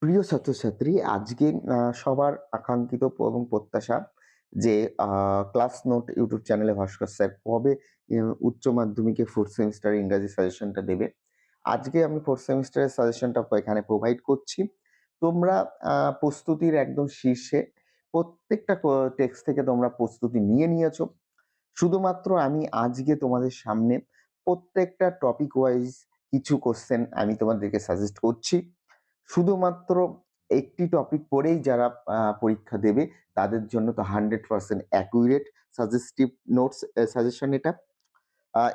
প্রিয় ছাত্রছাত্রী, আজকে সবার আকাঙ্ক্ষিত এবং প্রত্যাশা যে ক্লাস নোট ইউটিউব চ্যানেলে ভাস্কর স্যার কবে উচ্চ মাধ্যমিকে 4th সেমিস্টার ইংরাজি সাজেশনটা দেবে। আজকে আমি 4th সেমিস্টারের সাজেশনটা এখানে প্রোভাইড করছি। তোমরা প্রস্তুতির একদম শীর্ষে প্রত্যেকটা টেক্সট থেকে তোমরা প্রস্তুতি নিয়ে নিয়েছো। শুধুমাত্র আমি আজকে তোমাদের সামনে প্রত্যেকটা টপিক ওয়াইজ কিছু কোয়েশ্চেন আমি তোমাদেরকে সাজেস্ট করছি। শুধুমাত্র একটি টপিক পড়েই যারা পরীক্ষা দেবে তাদের জন্য তো 100% অ্যাকুরেট সাজেস্টিভ নোটস সাজেশন এটা।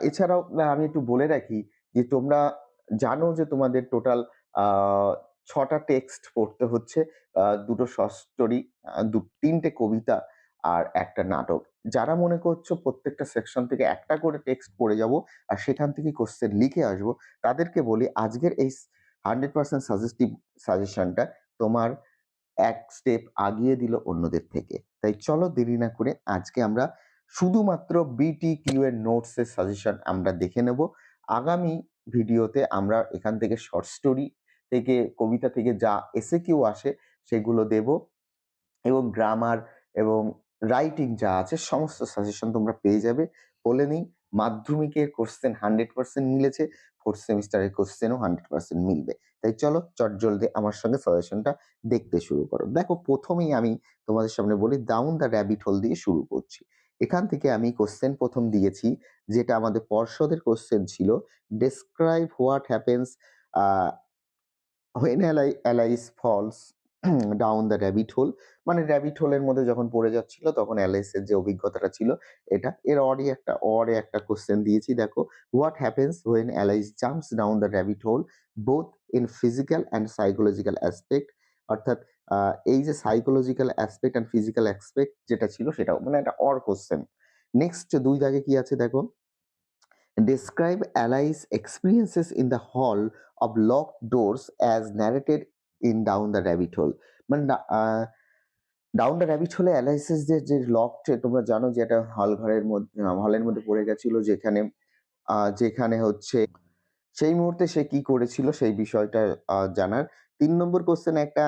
এছাড়াও আমি একটু বলে রাখি যে তোমরা জানো যে তোমাদের টোটাল আ ৬ টা টেক্সট পড়তে হচ্ছে। ২ টো শর্ট স্টোরি, ৩ টে কবিতা আর ১ টা নাটক। যারা মনে করছো প্রত্যেকটা সেকশন থেকে একটা করে টেক্সট পড়ে যাবো আর সেখান থেকেই কোয়েশ্চেন লিখে আসবো, তাদেরকে বলি আজকের এই 100% সাজেস্টিভ সাজেশনটা তোমার এক স্টেপ আগিয়ে দিল অন্যদের থেকে। তাই চলো দেরি না করে আজকে আমরা শুধুমাত্র বিটিকিউ এর নোটস এর সাজেশন আমরা দেখে নেব। আগামী ভিডিওতে আমরা এখান থেকে শর্ট স্টোরি থেকে, কবিতা থেকে যা এসএকিউ আসে সেগুলো দেব এবং গ্রামার এবং রাইটিং যা আছে সমস্ত সাজেশন তোমরা পেয়ে যাবে। বলে নিই, মাধ্যমিকের কোয়েশ্চেন 100% মিলেছে, 4th সেমিস্টারের কোয়েশ্চেনও 100% মিলবে। তাই চলো চটজলদি আমার সঙ্গে সাজেশনটা দেখতে শুরু করো। দেখো, প্রথমেই আমি তোমাদের সামনে বলি ডাউন দ্য র‍্যাবিট হোল দিয়ে শুরু করছি। এখান থেকে আমি কোয়েশ্চেন প্রথম দিয়েছি, যেটা আমাদের পর্ষদের কোয়েশ্চেন ছিল, describe what happens a when Alice falls down the rabbit hole, মানে র‍্যাবিট হোলের মধ্যে যখন পড়ে যাচ্ছিল তখন অ্যালিসের যে অভিজ্ঞতাটা ছিল এটা। এর অরে একটা কোয়েশ্চেন দিয়েছি, দেখো, what happens when Alice jumps down the rabbit hole both in physical and psychological aspect, অর্থাৎ এই যে psychological aspect and physical aspect যেটা ছিল সেটাও, মানে একটা অর কোয়েশ্চেন। নেক্সট ২ দাগে কি আছে দেখো, describe Alice's experiences in the hall of locked doors as narrated in Down the Rabbit Hole. মানে ডাউন দ্য র‍্যাবিট হোলে অ্যালাইসিস যে লকড, তোমরা জানো যে একটা হলের মধ্যে পড়ে গেছিল, যেখানে হচ্ছে সেই মুহূর্তে সে কি করেছিল সেই বিষয়টা জানার। ৩ নম্বর কোয়েশ্চেন একটা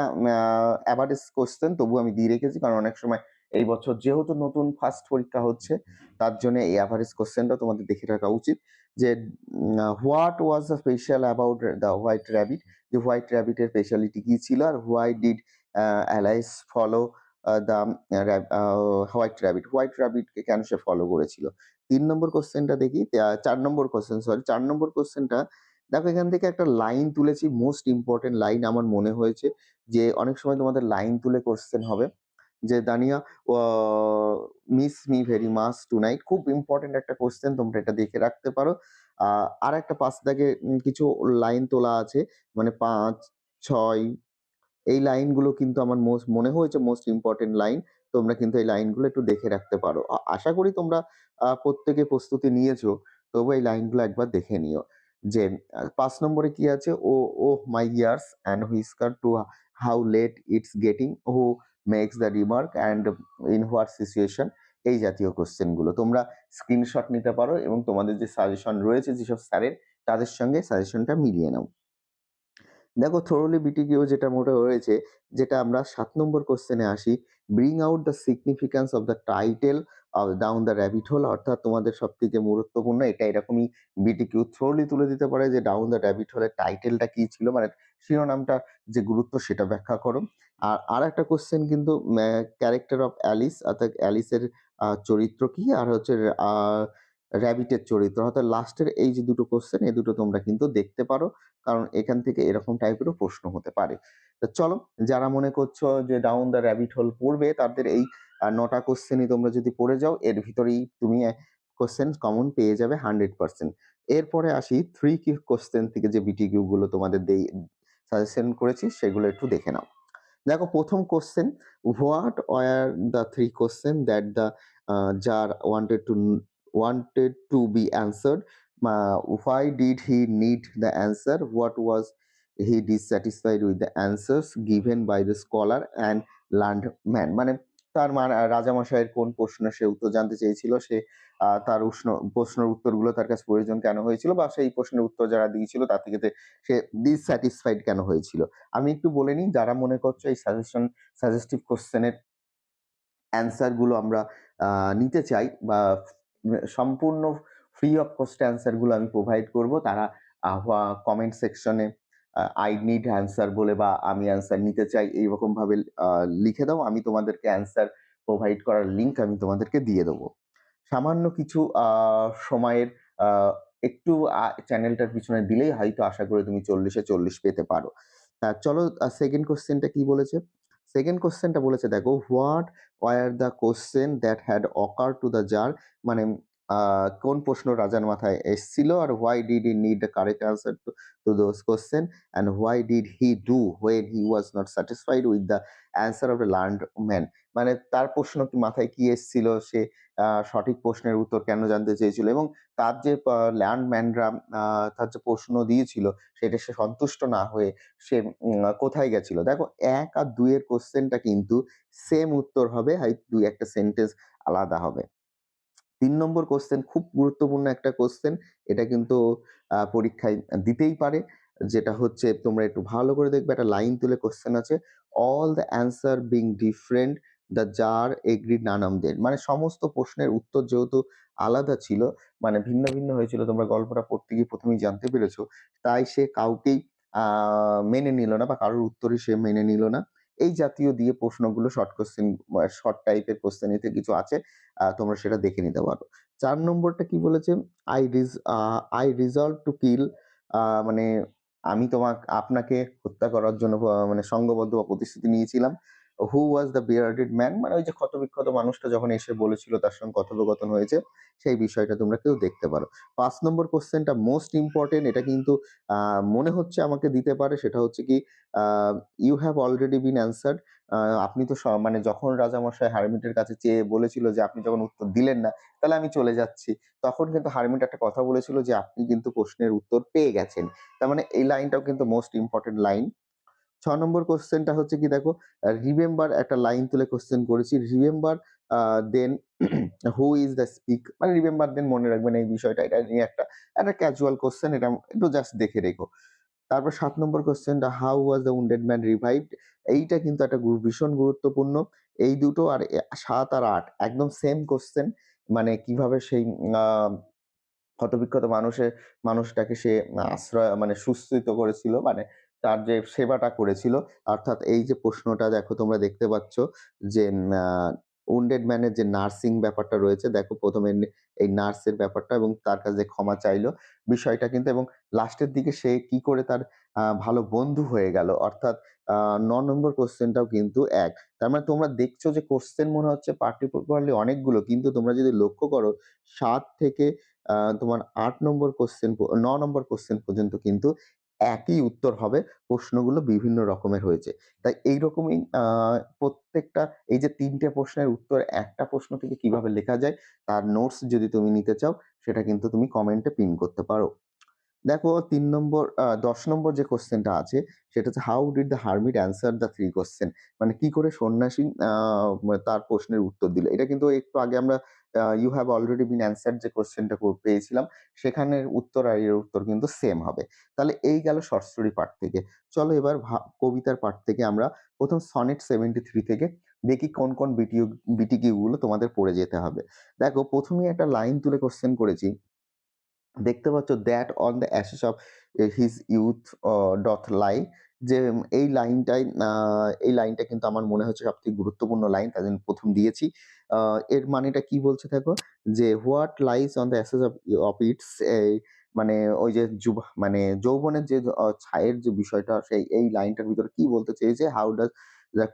এভারেজ কোয়েশ্চেন, তবু আমি দিয়ে রেখেছি কারণ অনেক সময় এই বছর যেহেতু নতুন ফার্স্ট পরীক্ষা হচ্ছে তার জন্য এই এভারেজ কোয়েশ্চেনটা তোমাদের দেখে রাখা উচিত। যে what was the special about the white rabbit, যে হোয়াইট র‍্যাবিটের স্পেশালিটি কি ছিল, আর why did Alice follow the white rabbit, white র‍্যাবিটকে কেন সে ফলো করেছিল। ৩ নম্বর কোয়েশ্চেনটা দেখি, ৪ নম্বর কোয়েশ্চেন, সরি ৪ নম্বর কোয়েশ্চেনটা দেখো, এখান থেকে একটা লাইন তুলেছি, মোস্ট ইম্পোর্টেন্ট লাইন আমার মনে হয়েছে। যে অনেক সময় তোমাদের লাইন তুলে কোয়েশ্চেন হবে, যে Dania a miss me very much tonight, খুব ইম্পোর্টেন্ট একটা কোয়েশ্চেন, তোমরা এটা দেখে রাখতে পারো। আরেকটা ৫ দাগে কিছু লাইন তোলা আছে, মানে ৫, ৬, এই লাইনগুলো কিন্তু আমার মনে হয়েছে মোস্ট ইম্পোর্টেন্ট লাইন। তোমরা কিন্তু এই লাইনগুলো একটু দেখে রাখতে পারো। আশা করি তোমরা প্রত্যেকে প্রস্তুতি নিয়েছো। তবু এই লাইনগুলো একবার দেখে নিও। যে ৫ নম্বরে কি আছে? Oh my ears and whiskers to how late it's getting, who makes the remark and in what situation, এই জাতীয় কোয়েশ্চেন গুলো। তোমরা স্ক্রিনশট নিতে পারো এবং তোমাদের যে সাজেশন রয়েছে যেসব স্যারের, তাদের সঙ্গে সাজেশনটা মিলিয়ে নাও। দেখো, থোরলি বিটিকিউ যেটা মোটে হয়েছে, যেটা আমরা ৭ নম্বর কোয়েশ্চেনে আসি, bring out the significance of the title down the rabbit hole, অর্থাৎ তোমাদের সবথেকে গুরুত্বপূর্ণ এটা, এরকমই বিটিকিউ থ্রোলি তুলে দিতে পারে যে ডাউন দ্য র‍্যাবিট হোলের টাইটেলটা কি ছিল, মানে শিরোনামটা যে গুরুত্ব সেটা ব্যাখ্যা করো। আর আরেকটা কোয়েশ্চেন কিন্তু ক্যারেক্টার অফ অ্যালিস, অর্থাৎ অ্যালিসের চরিত্র কি, আর হচ্ছে আ র‍্যাবিটের চরিত্র, অর্থাৎ লাস্টের এই যে দুটো কোয়েশ্চেন, এই দুটো তোমরা কিন্তু দেখতে পারো। কারণ এখান থেকে এরকম টাইপেরও প্রশ্ন হতে পারে। তো চলো, যারা মনে করছো যে ডাউন দ্য র‍্যাবিট হোল পড়বে তাদের এই ৯ টা কোয়েশ্চেনই তোমরা যদি পড়ে যাও, এর ভিতরেই তুমি কোয়েশ্চেন কমন পেয়ে যাবে 100%। এরপরে আসি 3 কি কোয়েশ্চেন থেকে যে বিটিকিউ গুলো তোমাদের সাজেশন করেছি সেগুলো একটু দেখে নাও। দেখো, প্রথম question, what were the 3 question that the tsar wanted to be answered? Why did he need the answer? What was he dissatisfied with the answers given by the scholar and learned man? মানে তার রাজামশাইয়ের কোন প্রশ্নের সে উত্তর জানতে চেয়েছিল, সে তার প্রশ্নের উত্তরগুলো তার কাছে প্রয়োজন কেন হয়েছিল, বা সেই প্রশ্নের উত্তর যারা দিয়েছিল তার থেকে সে ডিসস্যাটিসফাইড কেন হয়েছিল। আমি একটু বলে নিই, যারা মনে করছো এই সাজেস্টিভ কোয়েশ্চেনের অ্যান্সার গুলো আমরা নিতে চাই, বা সম্পূর্ণ ফ্রি অফ কস্ট অ্যান্সার গুলো আমি প্রোভাইড করব, তারা কমেন্ট সেকশনে আই নিড অ্যান্সার বলে বা আমি অ্যান্সার নিতে চাই এইরকম ভাবে লিখে দাও, আমি তোমাদেরকে অ্যান্সার প্রোভাইড করার লিঙ্ক আমি তোমাদেরকে দিয়ে দেবো। সামান্য কিছু সময়ের একটু চ্যানেলটার পিছনে দিলেই হয়তো আশা করি তুমি 40-এ 40 পেতে পারো। চলো সেকেন্ড কোশ্চেনটা কি বলেছে? সেকেন্ড কোশ্চেনটা বলেছে দেখো, what were the question that had occur to the tsar, মানে কোন প্রশ্ন রাজার মাথায় এসছিল, আর why did he need the correct answer to those question, and why did he do when he was not satisfied with the answer of the learned man. মানে তার প্রশ্ন কি মাথায় কি এসছিল, সে সঠিক প্রশ্নের উত্তর কেন জানতে চেয়েছিল, এবং তার যে ল্যান্ড ম্যানরা তার যে প্রশ্ন দিয়েছিল সেটা সে সন্তুষ্ট না হয়ে সে কোথায় গেছিল। দেখো 1 আর 2 এর কোশ্চেনটা কিন্তু সেম উত্তর হবে, হয়তো 2-একটা সেন্টেন্স আলাদা হবে। 3 নম্বর কোশ্চেন খুব গুরুত্বপূর্ণ একটা কোশ্চেন, এটা কিন্তু পরীক্ষায় দিতেই পারে, যেটা হচ্ছে তোমরা একটু ভালো করে দেখবে, একটা লাইন তুলে কোশ্চেন আছে, all the answer being different the tsar agreed none of them, মানে সমস্ত প্রশ্নের উত্তর যেহেতু আলাদা ছিল, মানে ভিন্ন ভিন্ন হয়েছিল, তোমরা গল্পটা পড়তে গিয়ে প্রথমেই জানতে পেরেছো, তাই সে কাউকেই মেনে নিল না, বা কারোর উত্তরই সে মেনে নিল না। এই জাতীয় দিয়ে প্রশ্নগুলো শর্ট কোশ্চেন, শর্ট টাইপের কোশ্চেন এতে কিছু আছে, তোমরা সেটা দেখে নিতে পারো। 4 নম্বরটা কি বলেছে? আই রিজলভ টু কিল, মানে আমি আপনাকে হত্যা করার জন্য মানে সংঘবদ্ধ বা প্রতিশ্রুতি নিয়েছিলাম। হু ওয়াজ দ্য বিয়ার্ডেড ম্যান, মানে ওই যে ক্ষতবিক্ষত মানুষটা যখন এসে বলেছিল তার সঙ্গে কথোপকথন হয়েছে, সেই বিষয়টা তোমরা কেউ দেখতে পারো। 5 নম্বর কোশ্চেনটা মোস্ট ইম্পর্টেন্ট, এটা কিন্তু মনে হচ্ছে আমাকে দিতে পারে, সেটা হচ্ছে কি, uh you have already been answered, আপনি তো মানে যখন রাজামশাই হারমিটের কাছে চেয়ে বলেছিল যে আপনি যখন উত্তর দিলেন না, তাহলে আমি চলে যাচ্ছি। তখন কিন্তু হারমিট একটা কথা বলেছিল যে আপনি কিন্তু প্রশ্নের উত্তর পেয়ে গেছেন। তার মানে এই লাইনটাও কিন্তু মোস্ট ইম্পোর্টেন্ট লাইন। ৬ নম্বর কোয়েশ্চেনটা হচ্ছে কি দেখো, রিমেম্বার একটা লাইন তুলে কোয়েশ্চেন করেছি। Remember then who is the মানে রিমেম্বার দেন মনে রাখবেন এই বিষয়টা, এটা নিয়ে একটা ক্যাজুয়াল কোয়েশ্চেন, এটা একটু জাস্ট দেখে রেখো। তারপর ৭ নম্বর কোয়েশ্চেনটা how was the wounded man revived, এইটা কিন্তু একটা ভীষণ গুরুত্বপূর্ণ। এই দুটো আর ৭ আর ৮ একদম সেম কোয়েশ্চেন, মানে কিভাবে সেই আ ক্ষতবিক্ষত মানুষটাকে সে আশ্রয় মানে সুস্থিত করেছিল, মানে তার যে সেবাটা করেছিল। অর্থাৎ এই যে প্রশ্নটা দেখো তোমরা দেখতে পাচ্ছ যে উন্ডেড ম্যানের যে নার্সিং ব্যাপারটা রয়েছে, দেখো ১ম এ এই নার্সের ব্যাপারটা এবং তার কাছে ক্ষমা চাইলো। বিষয়টা কিন্তু, এবং লাস্টের দিকে সে কি করে তার ভালো বন্ধু হয়ে গেল। অর্থাৎ ৯ নম্বর কোয়েশ্চেনটাও কিন্তু এক। তার মানে তোমরা দেখছো যে কোয়েশ্চেন মনে হচ্ছে পার্টিকুলারলি অনেকগুলো, কিন্তু তোমরা যদি লক্ষ্য করো ৭ থেকে তোমার ৮ নম্বর কোয়েশ্চেন ৯ নম্বর কোয়েশ্চেন পর্যন্ত কিন্তু একই উত্তর হবে। প্রশ্নগুলো বিভিন্ন রকমের হয়েছে। তাই এইরকমই প্রত্যেকটা এই যে ৩ টে প্রশ্নের উত্তর একটা প্রশ্ন থেকে কিভাবে লেখা যায়, তার নোটস যদি তুমি নিতে চাও, সেটা কিন্তু তুমি কমেন্টে পিন করতে পারো। দেখো ৩ নম্বর ১০ নম্বর যে কোয়েশ্চেনটা আছে, সেটা হচ্ছে how did the hermit answer the 3 question, মানে কি করে সন্ন্যাসী তার প্রশ্নের উত্তর দিল। এটা কিন্তু একটু আগে আমরা you have already been answered যে কোয়েশ্চেনটা পেয়েছিলাম, সেখানের উত্তর আর এর উত্তর কিন্তু সেম হবে। তাহলে এই গেল শর্ট স্টোরি পার্ট থেকে। চলো এবার কবিতার পার্ট থেকে আমরা প্রথম সনেট 73 থেকে দেখি কোন কোন বিটিকিউ গুলো তোমাদের পড়ে যেতে হবে। দেখো ১ম এই একটা লাইন তুলে কোয়েশ্চেন করেছি। দেখতে পাচ্ছ that on the ashes of his youth doth lie, যে এই লাইনটা কিন্তু আমার মনে হচ্ছে সবথেকে গুরুত্বপূর্ণ লাইন, তাই জন্য ১ম দিয়েছি। এর মানেটা কি বলছে দেখো, যে what lines on the ashes of its, মানে ওই যে মানে যৌবনের যে ছায়ের যে বিষয়টা, এই লাইনটার ভিতরে কি বলতে চেয়েছে, how does the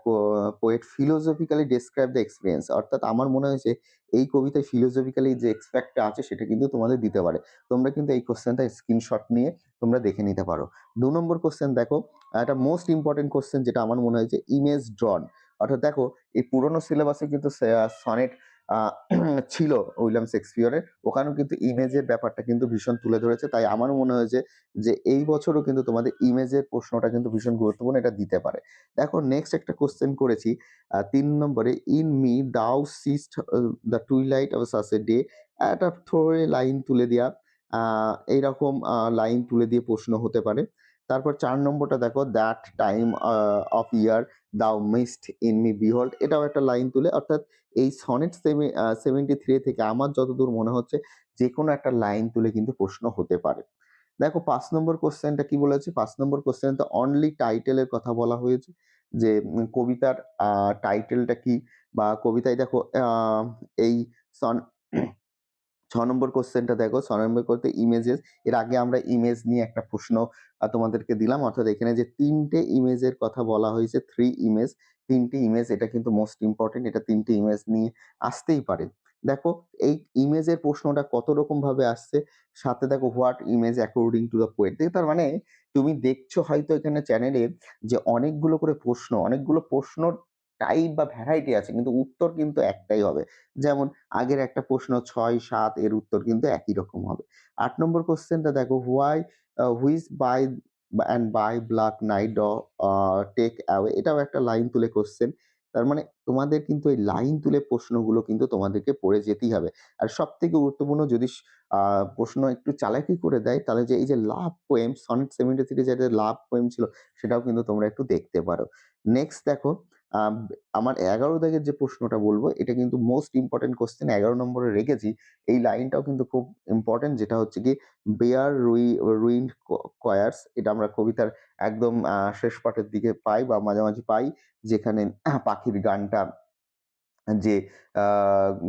poet philosophically describe the experience, অর্থাৎ আমার মনে হয়েছে এই কবিতায় ফিলোসফিক্যালি যে এক্সপেক্টটা আছে সেটা কিন্তু তোমাদের দিতে পারে। তোমরা কিন্তু এই কোয়েশ্চেনটা স্ক্রিনশট নিয়ে তোমরা দেখে নিতে পারো। ২ নম্বর কোয়েশ্চেন দেখো, একটা মোস্ট ইম্পোর্টেন্ট কোয়েশ্চেন যেটা আমার মনে হয়েছে, ইমেজ ড্রন, অর্থাৎ দেখো এই পুরোনো সিলেবাসে কিন্তু সনেট আ ছিল উইলিয়াম শেক্সপিয়রের। ওখানেও কিন্তু ইমেজের ব্যাপারটা কিন্তু ভীষণ তুলে ধরেছে। তাই আমার মনে হয়েছে যে এই বছরও কিন্তু তোমাদের ইমেজের প্রশ্নটা কিন্তু ভীষণ গুরুত্বপূর্ণ, এটা দিতে পারে। দেখো নেক্সট একটা কোয়েশ্চেন করেছি ৩ নম্বরে, "in me thou seest the twilight of a sunset day" একটা থ্রোওয়ে লাইন তুলে দেয়া। আ এইরকম লাইন তুলে দিয়ে প্রশ্ন হতে পারে। তারপর ৪ নম্বরটা দেখো, "that time of year thou mist in me behold" এটাও একটা লাইন তুলে, অর্থাৎ এই সনেট 73 থেকে আমার যতদূর মনে হচ্ছে যেকোনো একটা লাইন তুলে কিন্তু প্রশ্ন হতে পারে। দেখো ৫ নম্বর কোয়েশ্চেনটা কি বলেছে? ৫ নম্বর কোয়েশ্চেনে তো অনলি টাইটেল এর কথা বলা হয়েছে যে কবিতার টাইটেলটা কি? বা কবিতায় দেখো এই সন ৬ নম্বর কোয়েশ্চেনটা দেখো, ৬ নম্বর করতে ইমেজেস। এর আগে আমরা ইমেজ নিয়ে একটা প্রশ্ন তোমাদেরকে দিলাম। অর্থাৎ এখানে যে ৩ টে ইমেজের কথা বলা হয়েছে, 3 ইমেজ, ৩ টি ইমেজ, এটা কিন্তু মোস্ট ইম্পোর্টেন্ট। এটা ৩ টি ইমেজ নিয়ে আসতেই পারে। দেখো এই ইমেজের প্রশ্নটা কত রকমভাবে আসছে। সাথে দেখো what image according to the poet. তার মানে তুমি দেখছো হয়তো এখানে চ্যানেলে যে অনেকগুলো করে প্রশ্ন, অনেকগুলো প্রশ্নর টাইপ বা ভ্যারাইটি আছে। কিন্তু উত্তর কিন্তু একটাই হবে। যেমন আগের একটা প্রশ্ন ৬, ৭ এর উত্তর কিন্তু একই রকম হবে। ৮ নম্বর কোয়েশ্চেনটা দেখো, which by and by black night take away, এটাও একটা লাইন তুলে কোয়েশ্চেন। তার মানে তোমাদের কিন্তু এই লাইন তুলে প্রশ্নগুলো কিন্তু তোমাদেরকে পড়ে যেতেই হবে। আর সবথেকে গুরুত্বপূর্ণ, যদি আ প্রশ্ন একটু চালাকি করে দেয় তাহলে যে এই যে লাভ পোয়েম সনেট 73 যেটা লাভ পোয়েম ছিল সেটাও কিন্তু তোমরা একটু দেখতে পারো। নেক্সট দেখো, আম আমার ১১ দাগের যে প্রশ্নটা বলবো এটা কিন্তু মোস্ট ইম্পোর্টেন্ট কোয়েশ্চেন ১১ নম্বরে রেখেছি। এই লাইনটাও কিন্তু খুব ইম্পোর্টেন্ট, যেটা হচ্ছে গিয়ে বেয়ার রুইন্ড কোয়ার্স, এটা আমরা কবিতার একদম শেষ পার্টের দিকে পাই বা মাঝামাঝি পাই, যেখানে পাখির গানটা যে আ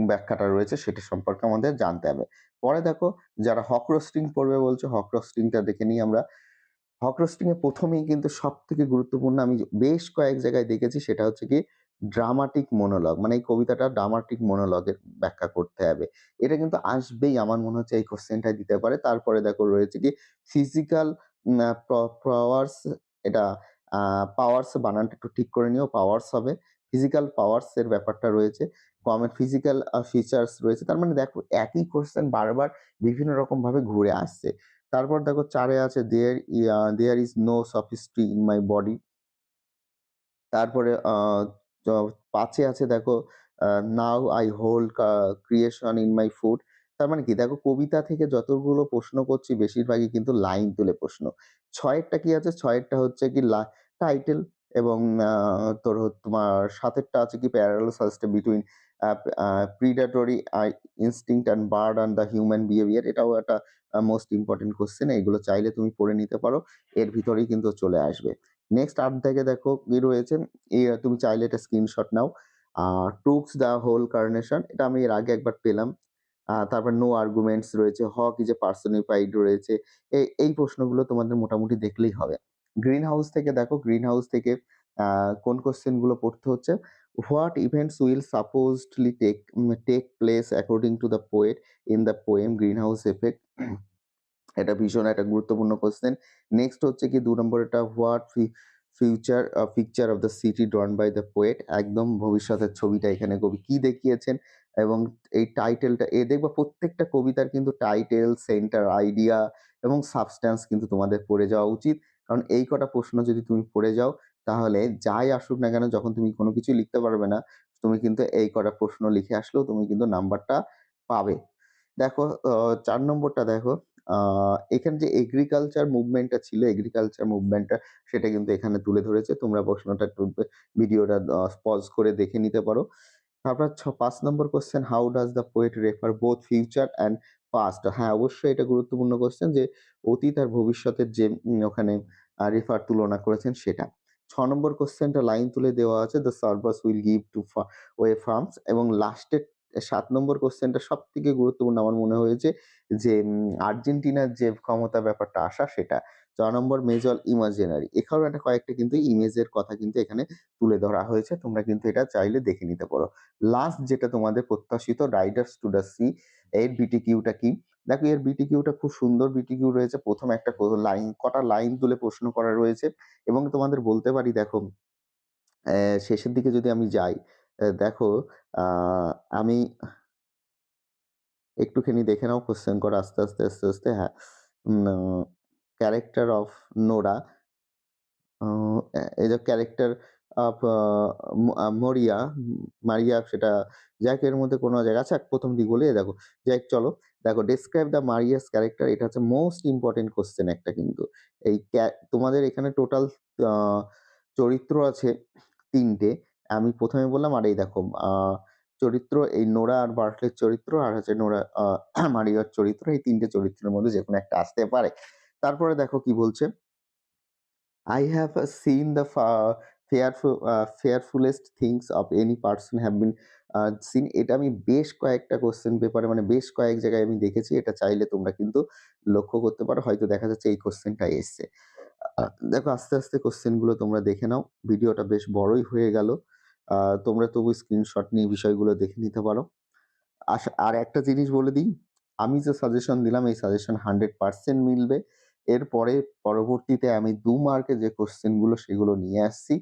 ব্যাখ্যাটা রয়েছে সেটা সম্পর্কে আমাদের জানতে হবে। পরে দেখো যারা হক রোস্টিং পড়বে বলছে, হক রোস্টিংটা দেখে নিই আমরা। হক রোস্টিং এ ১ম এই কিন্তু সবথেকে গুরুত্বপূর্ণ আমি বেশ কয়েক জায়গায় দেখেছি, সেটা হচ্ছে কি ড্রামাটিক মোনোলগ। মানে এই কবিতাটা ড্রামাটিক মোনোলগ এর ব্যাখ্যা করতে হবে। এটা কিন্তু আসবেই, আমার মনে হচ্ছে এই কোয়েশ্চেনটা দিতে পারে। তারপরে দেখো রয়েছে কি ফিজিক্যাল উম আ প পাওয়ার্স, এটা আ পাওয়ার্স বানানটা একটু ঠিক করে নিও, পাওয়ার্স হবে। ফিজিক্যাল পাওয়ার্স এর ব্যাপারটা রয়েছে। কমন ফিজিক্যাল ফিচার্স রয়েছে। তার মানে দেখো একই কোয়েশ্চেন বারবার বিভিন্ন রকমভাবে ঘুরে আসছে। তারপর দেখো ৪ এ আছে "There is no sophistry in my body"। তারপরে চ ৫ এ আছে দেখো "Now I hold creation in my foot"। তার মানে কি দেখো কবিতা থেকে যতগুলো প্রশ্ন করছি বেশিরভাগই কিন্তু লাইন তুলে প্রশ্ন। ৬ এরটা কি আছে? ৬ এরটা হচ্ছে কি টাইটেল, এবং তোমার ৭ এরটা আছে কি "Parallel system between a a predatory instinct and bird and the human behavior"। এটাও একটা মোস্ট ইম্পোর্টেন্ট কোয়েশ্চেন। এগুলো চাইলে তুমি পড়ে নিতে পারো। এর ভিতরেই কিন্তু চলে আসবে। নেক্সট ৮ দাগে দেখো কি রয়েছে, তুমি চাইলে এটা screenshot now. A "Crux the whole carnation", এটা আমি এর আগে একবার পেলাম। তারপর "No arguments" রয়েছে, "Hawk is a personified" রয়েছে। এই প্রশ্নগুলো তোমাদের মোটামুটি দেখলেই হবে। গ্রিন হাউস থেকে দেখো, গ্রিন হাউস থেকে আ কোন কোয়েশ্চেন গুলো পড়তে হচ্ছে? "What events will supposedly take place according to the poet in the poem Greenhouse Effect"। এটা ভীষণ একটা গুরুত্বপূর্ণ কোয়েশ্চেন। নেক্সট হচ্ছে কি ২ নম্বরেরটা, "what picture of the city drawn by the poet", একদম ভবিষ্যতের ছবিটা এখানে কবি কি দেখিয়েছেন, এবং এই টাইটেলটা দেখবা প্রত্যেকটা কবিতার কিন্তু টাইটেল, সেন্টার, আইডিয়া এবং সাবস্ট্যান্স কিন্তু তোমাদের পড়ে যাওয়া উচিত। কারণ এই কটা প্রশ্ন যদি তুমি পড়ে যাও তাহলে যাই আসুক না কেন, যখন তুমি কোনো কিছুই লিখতে পারবে না, তুমি কিন্তু এই কটা প্রশ্ন লিখে আসলেও তুমি কিন্তু নাম্বারটা পাবে। দেখো ৪ নম্বরটা দেখো, আ এখানে যে এগ্রিকালচার মুভমেন্টটা ছিল, এগ্রিকালচার মুভমেন্টটা সেটা কিন্তু এখানে তুলে ধরেছে। তোমরা প্রশ্নটা একটু ভিডিওটা পজ করে দেখে নিতে পারো। তারপর ৫ number question, "how does the poet refer both future and past"? হ্যাঁ, অবশ্যই এটা গুরুত্বপূর্ণ কোয়েশ্চেন যে অতীত আর ভবিষ্যতের যে ওখানে তুলনা করেছেন সেটা। ৬ নম্বর কোয়েশ্চেনটা লাইন তুলে দেওয়া আছে, "the servers will give to way farms", এবং লাস্টের ৭ নম্বর কোয়েশ্চেনটা সবথেকে গুরুত্বপূর্ণ আমার মনে হয়েছে যে আর্জেন্টিনার যে ক্ষমতা ব্যাপারটা আসা সেটা। ৪ নম্বর, "মেজর ইমাজিনারি", এখানেও একটা কয়েকটা কিন্তু ইমেজের কথা কিন্তু এখানে তুলে ধরা হয়েছে। তোমরা কিন্তু এটা চাইলে দেখে নিতে পারো। লাস্ট যেটা তোমাদের প্রত্যাশিত, "রাইডার্স টু দ্য সি", এর বিটিকিউটা কি? দেখো এর বিটিকিউটা খুব সুন্দর বিটিকিউ রয়েছে। ১ম একটা কটা লাইন তুলে প্রশ্ন করা রয়েছে, এবং তোমাদের বলতে পারি দেখো শেষের দিকে যদি আমি যাই, দেখো আ আমি একটুখানি দেখে নাও কোয়েশ্চেন করো আস্তে, আস্তে। হ্যাঁ, ক্যারেক্টার অফ নোরা আ এই যে ক্যারেক্টার অফ মরিয়া, মারিয়া সেটা যাক এর মধ্যে কোনো জায়গা আচ্ছা ১ম দিক বলি এই দেখো। যাই হোক চলো। দেখো ডেসক্রাইব দ্য মারিয়াস ক্যারেক্টার এটা হচ্ছে মোস্ট ইম্পোর্টেন্ট কোয়েশ্চেন একটা কিন্তু। এই তোমাদের এখানে টোটাল আ চরিত্র আছে ৩ টে। আমি ১ম এ বললাম আর এই দেখো চরিত্র এই নোরা আর বার্টলের চরিত্র আর হচ্ছে নোরা মারিয়ার চরিত্র এই ৩ টে চরিত্রের মধ্যে যেকোনো একটা আসতে পারে। তারপরে দেখো কি বলছে I have seen the fearfulest things of any person have been seen এটা আমি বেশ কয়েকটা কোয়েশ্চেন পেপারে মানে বেশ কয়েক জায়গায় আমি দেখেছি। এটা চাইলে তোমরা কিন্তু লক্ষ্য করতে পারো। হয়তো দেখা যাচ্ছে এই কোয়েশ্চেনটা এসছে। আ দেখো আস্তে, কোয়েশ্চেন গুলো তোমরা দেখে নাও। ভিডিওটা বেশ বড়ই হয়ে গেল। আ তোমরা তবু স্ক্রিনশট নিয়ে বিষয়গুলো দেখে নিতে পারো। আর একটা জিনিস বলে দিই, আমি যে সাজেশন দিলাম এই সাজেশন 100% মিলবে। এরপরে পরবর্তীতে আমি ২ মার্কের যে কোয়েশ্চেন গুলো সেগুলো নিয়ে আসছি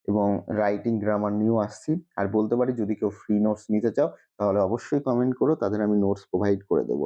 এবং রাইটিং, গ্রামার নিয়েও আসছি। আর বলতে পারি যদি কেউ ফ্রি নোটস নিতে চাও তাহলে অবশ্যই কমেন্ট করো। তাদের আমি নোটস প্রোভাইড করে দেব।